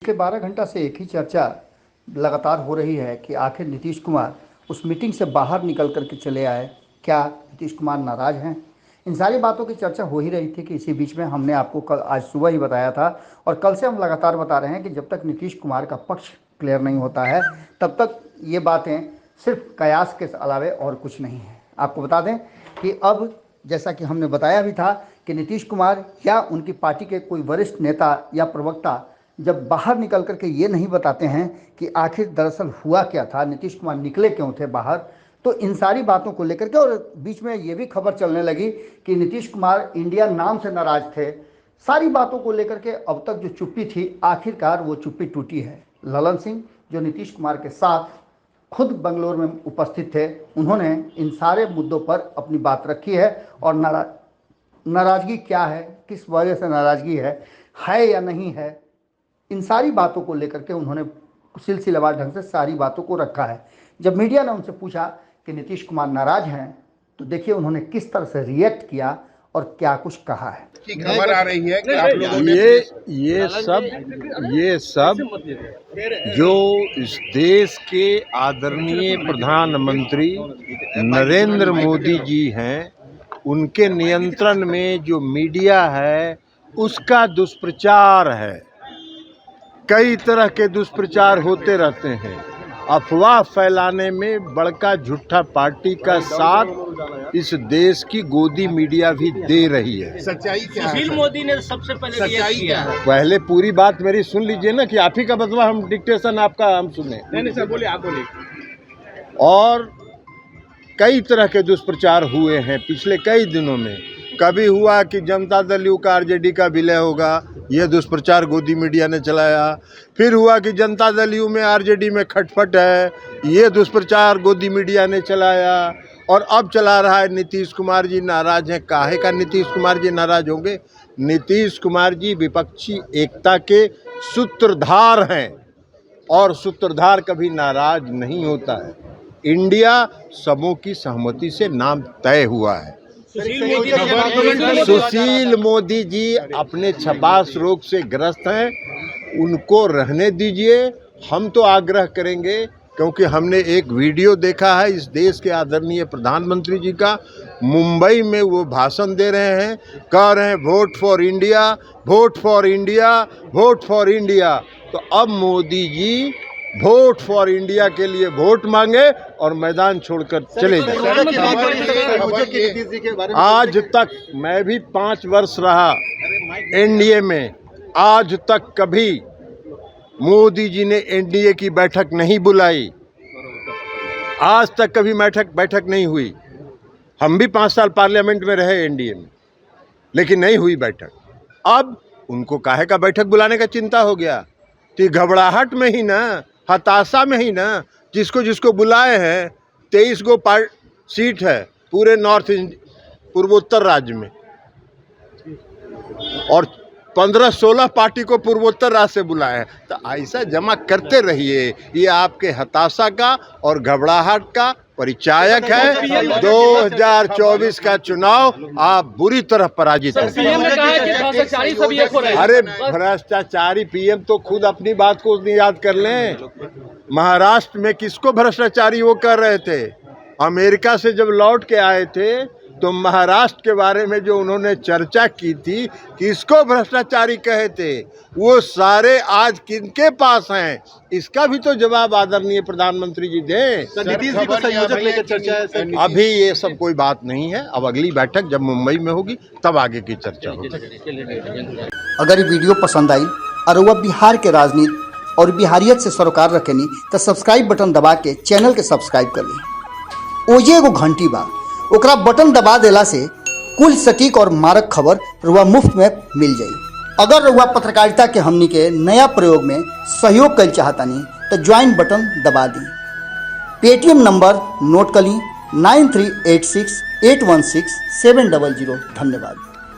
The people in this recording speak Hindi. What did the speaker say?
के 12 घंटा से एक ही चर्चा लगातार हो रही है कि आखिर नीतीश कुमार उस मीटिंग से बाहर निकल करके चले आए, क्या नीतीश कुमार नाराज़ हैं? इन सारी बातों की चर्चा हो ही रही थी कि इसी बीच में हमने आपको कल आज सुबह ही बताया था और कल से हम लगातार बता रहे हैं कि जब तक नीतीश कुमार का पक्ष क्लियर नहीं होता है तब तक ये बातें सिर्फ कयास के अलावे और कुछ नहीं है। आपको बता दें कि अब जैसा कि हमने बताया भी था कि नीतीश कुमार या उनकी पार्टी के कोई वरिष्ठ नेता या प्रवक्ता जब बाहर निकल करके ये नहीं बताते हैं कि आखिर दरअसल हुआ क्या था, नीतीश कुमार निकले क्यों थे बाहर, तो इन सारी बातों को लेकर के और बीच में ये भी खबर चलने लगी कि नीतीश कुमार इंडिया नाम से नाराज थे। सारी बातों को लेकर के अब तक जो चुप्पी थी आखिरकार वो चुप्पी टूटी है। ललन सिंह जो नीतीश कुमार के साथ खुद बंगलोर में उपस्थित थे, उन्होंने इन सारे मुद्दों पर अपनी बात रखी है और नाराज़गी क्या है, किस वजह से नाराज़गी है या नहीं है, इन सारी बातों को लेकर के उन्होंने सिलसिलेवार ढंग से सारी बातों को रखा है। जब मीडिया ने उनसे पूछा कि नीतीश कुमार नाराज हैं तो देखिए उन्होंने किस तरह से रिएक्ट किया और क्या कुछ कहा है। खबर आ रही है कि आप लोगों ने ये सब जो इस देश के आदरणीय प्रधानमंत्री नरेंद्र मोदी जी हैं, उनके नियंत्रण में जो मीडिया है उसका दुष्प्रचार है। कई तरह के दुष्प्रचार होते रहते हैं। अफवाह फैलाने में बड़का झूठा पार्टी का साथ इस देश की गोदी मीडिया भी दे रही है। सच्चाई क्या है? सुशील मोदी ने सबसे पहले सच्चाई क्या है? पहले पूरी बात मेरी सुन लीजिए ना, कि आप ही का बतवा हम डिक्टेशन आपका हम सुने। नहीं सर, बोलिए, आप बोलिए। और कई तरह के दुष्प्रचार हुए हैं पिछले कई दिनों में। कभी हुआ कि जनता दल यू का आरजेडी का विलय होगा, यह दुष्प्रचार गोदी मीडिया ने चलाया। फिर हुआ कि जनता दल यू में आरजेडी में खटपट है, ये दुष्प्रचार गोदी मीडिया ने चलाया। और अब चला रहा है नीतीश कुमार जी नाराज हैं। काहे का नीतीश कुमार जी नाराज होंगे? नीतीश कुमार जी विपक्षी एकता के सूत्रधार हैं और सूत्रधार कभी नाराज नहीं होता है। इंडिया सबों की सहमति से नाम तय हुआ है। सुशील मोदी जी अपने छपास रोग से ग्रस्त हैं, उनको रहने दीजिए। हम तो आग्रह करेंगे, क्योंकि हमने एक वीडियो देखा है इस देश के आदरणीय प्रधानमंत्री जी का। मुंबई में वो भाषण दे रहे हैं, कह रहे हैं vote for India, vote for India, vote for India. तो अब Modi ji vote for India के लिए वोट मांगे और मैदान छोड़कर चले जाए। आज तक मैं भी 5 वर्ष रहा एनडीए में, आज तक कभी मोदी जी ने एनडीए की बैठक नहीं बुलाई। आज तक कभी बैठक नहीं हुई। हम भी 5 साल पार्लियामेंट में रहे एनडीए में, लेकिन नहीं हुई बैठक। अब उनको काहे का बैठक बुलाने का चिंता हो गया? तो घबराहट में ही ना, हताशा में ही ना, जिसको जिसको बुलाए हैं 23 गो सीट है पूरे पूर्वोत्तर राज्य में, और 15-16 पार्टी को पूर्वोत्तर राज्य से बुलाए हैं। तो ऐसा जमा करते रहिए, ये आपके हताशा का और घबराहट का परिचायक है। 2024 का चुनाव आप बुरी तरह पराजित हैं। अरे भ्रष्टाचारी पीएम तो खुद अपनी बात को याद कर लें। महाराष्ट्र में किसको भ्रष्टाचारी वो कर रहे थे? अमेरिका से जब लौट के आए थे तो महाराष्ट्र के बारे में जो उन्होंने चर्चा की थी, किसको भ्रष्टाचारी कहे थे? वो सारे आज किनके पास हैं? इसका भी तो जवाब आदरणीय प्रधानमंत्री जी दें। नीतीश जी को संयोजक लेकर चर्चा है। अभी ये सब कोई बात नहीं है। अब अगली बैठक जब मुंबई में होगी तब आगे की चर्चा होगी। अगर ये वीडियो पसंद आई और वह बिहार के राजनीति और बिहारियत से सरोकार रखेनी तो सब्सक्राइब बटन दबा के चैनल के सब्सक्राइब कर ली। ओजे एगो घंटी बा, ओकरा बटन दबा देला से कुल सटीक और मारक खबर रुआ मुफ्त में मिल जाई। अगर रुआ पत्रकारिता के हमनी के नया प्रयोग में सहयोग कर चाहतानी तो ज्वाइन बटन दबा दी। पेटीएम नंबर नोट कर ली 9386816700। धन्यवाद।